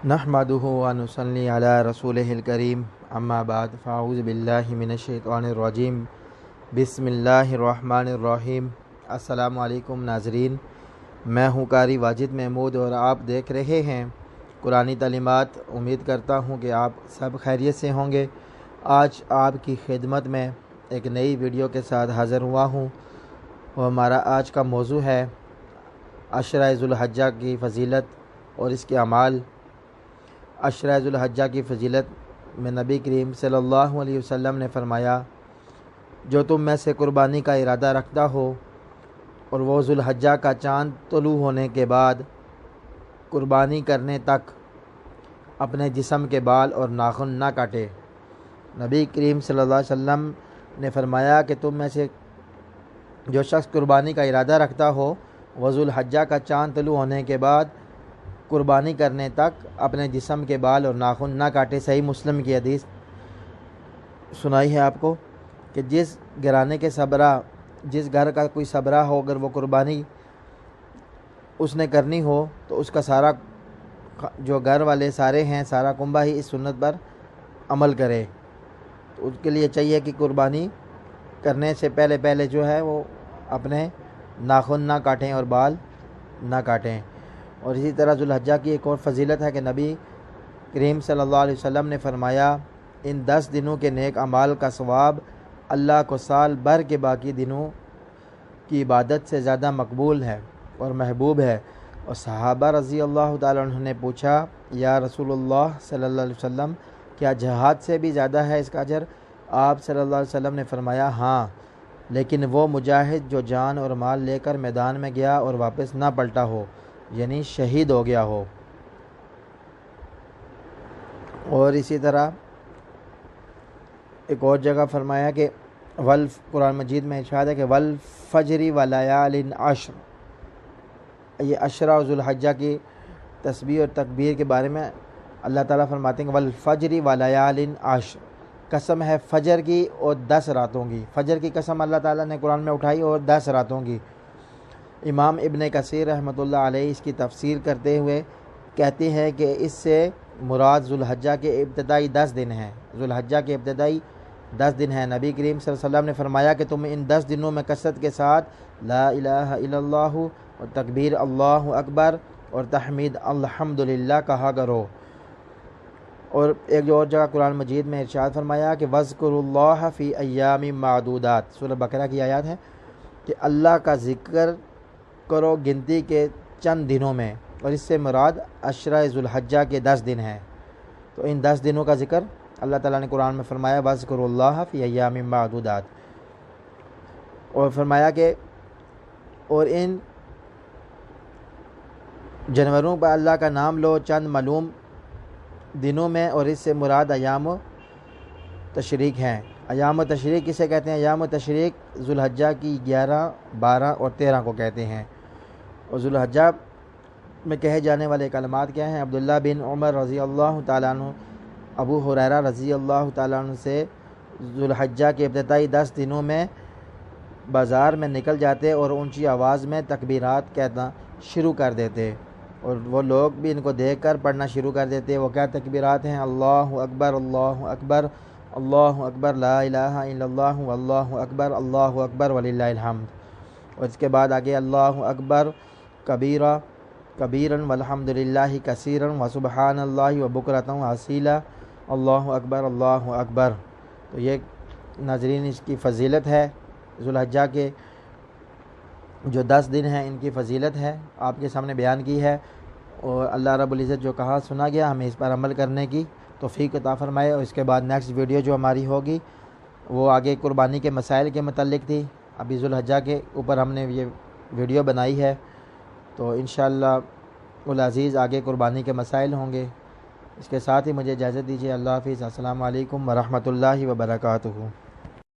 नहमदुहु व नुसल्ली अला रसूलिहिल करीम अम्मा बाद फ़ाऊज़ु बिल्लाहि मिनश शैतानिर रजीम बिस्मिल्लाहिर रहमानिर रहीम। अस्सलामु अलैकुम नाज़रीन, मैं हूँ कारी वाजिद महमूद और आप देख रहे हैं कुरानी तालीमात। उम्मीद करता हूँ कि आप सब खैरियत से होंगे। आज आपकी खिदमत में एक नई वीडियो के साथ हाज़िर हुआ हूँ और हमारा आज का मौजू है अशरा ज़ुल्हज्जा की फ़जीलत और इसके अमाल। अशरा ज़ुल्हज्जा की फ़जीलत में नबी करीम सल्लल्लाहु अलैहि वसल्लम ने फ़रमाया, जो तुम में से कुर्बानी का इरादा रखता हो और वो ज़ुल्हज्जा का चाँद तुलू होने के बाद कुर्बानी करने तक अपने जिस्म के बाल और नाखून ना काटे। नबी करीम सल्लल्लाहु अलैहि वसल्लम ने फ़रमाया कि तुम में से जो शख्स कुर्बानी का इरादा रखता हो वो ज़ुल्हज्जा का चाँद तुलू होने के बाद कुर्बानी करने तक अपने जिस्म के बाल और नाखून ना काटे। सही मुस्लिम की हदीस सुनाई है आपको कि जिस घराने के सबरा, जिस घर का कोई सबरा हो, अगर वो कुर्बानी उसने करनी हो तो उसका सारा जो घर वाले सारे हैं, सारा कुंबा ही इस सुन्नत पर अमल करे। तो उसके लिए चाहिए कि कुर्बानी करने से पहले पहले जो है वो अपने नाखून ना काटें और बाल ना काटें। और इसी तरह ज़ुल्हज्जा की एक और फ़जीलत है कि नबी करीम सल्लल्लाहु अलैहि वसल्लम ने फ़रमाया, इन 10 दिनों के नेक अमाल का सवाब अल्लाह को साल भर के बाकी दिनों की इबादत से ज़्यादा मकबूल है और महबूब है। और सहाबा रज़ी अल्लाह तआला अन्हुम ने पूछा, या रसूलुल्लाह सल्लल्लाहु अलैहि वसल्लम, क्या जहाद से भी ज़्यादा है इसका अजर? आप सल्लल्लाहु अलैहि वसल्लम ने फ़रमाया, हाँ, लेकिन वो मुजाहिद जो जान और माल लेकर मैदान में गया और वापस ना पलटा हो, यानी शहीद हो गया हो। और इसी तरह एक और जगह फरमाया कि वल कुरान मजीद में इरशाद है कि वल फजरी व लयालिन अश्र। ये अशरा और ज़ुल्हज्जा की तस्बीह और तकबीर के बारे में अल्लाह ताला फरमाते हैं वल फजरी व लयालिन अश्र, कसम है फजर की और 10 रातों की। फजर की कसम अल्लाह ताला ने कुरान में उठाई और 10 रातों की। इमाम इब्न कसीर रहमतुल्लाह अलैह इसकी तफसीर करते हुए कहते हैं कि इससे मुराद ज़ुल्हज्जा के इब्तदाई 10 दिन हैं। ज़ुल्हज्जा के इब्तदाई 10 दिन हैं। नबी करीम सल्लल्लाहु अलैहि वसल्लम ने फरमाया कि तुम इन 10 दिनों में कसरत के साथ ला इलाहा इल्लल्लाह और तकबीर अल्लाहु अकबर और तहमीद अल्हम्दुलिल्लाह कहा करो। और एक जो और जगह कुरान मजीद में इरशाद फरमाया कि वज़्कुरुल्लाह फ़ी अय्यामिन मादूदात, सूरह बकरा की आयत है कि अल्लाह का ज़िक्र करो गिनती के चंद दिनों में। और इससे मुराद अशरा ज़ुल्हज्जा के 10 दिन हैं। तो इन 10 दिनों का ज़िक्र अल्लाह ताला ने कुरान में फरमाया वज़्कुरुल्लाह फ़ी अय्यामिन मादूदात। और फरमाया कि और इन जानवरों पर अल्लाह का नाम लो चंद मालूम दिनों में। और इससे मुराद अयाम तशरीक हैं। अयाम तशरीक किसे कहते हैं? अयाम तशरीक ज़ुल्हज्जा की 11, 12 और 13 को कहते हैं। और ज़ुल्हज्जा में कहे जाने वाले कलमात क्या हैं? अब्दुल्लाह बिन उमर रज़ी अल्लाह तआला अन्हु, अबू हुरैरा रज़ी अल्लाह तआला अन्हु से ज़ुल्हज्जा के इब्तिदाई 10 दिनों में बाज़ार में निकल जाते और ऊंची आवाज़ में तकबीरात कहना शुरू कर देते। और वो लोग भी इनको देखकर पढ़ना शुरू कर देते। वो क्या तकबीरात हैं? अल्लाहु अकबर, अल्लाहु अकबर, अल्लाहु अकबर, ला इलाहा इल्लल्लाहु, अल्लाहु अकबर वलिल्लाहिल हम्द। और इसके बाद आगे अल्लाहु अकबर कबीरा कबीरन वल्हम्दुलिल्लाहि कसीरन व सुबहानल्लाहि व बुकरतन व असीला, अल्लाहु अकबर, अल्लाहु अकबर। तो ये नाज़रीन इसकी फ़जीलत है। ज़ुल्हज्जा के जो 10 दिन हैं इनकी फ़जीलत है, आपके सामने बयान की है। और अल्लाह रब्बुल इज़्ज़त जो कहा सुना गया, हमें इस पर अमल करने की तौफ़ीक़ अता फ़रमाए। और इसके बाद नेक्स्ट वीडियो जो हमारी होगी वो आगे कुर्बानी के मसाइल के मतलब थी। अभी ज़ुल्हज्जा के ऊपर हमने ये वीडियो बनाई है। तो इंशाअल्लाह उल अज़ीज़ आगे कुर्बानी के मसाइल होंगे। इसके साथ ही मुझे इजाज़त दीजिए। अल्लाह हाफ़िज़। अस्सलामु अलैकुम व रहमतुल्लाहि व बरकातुहू।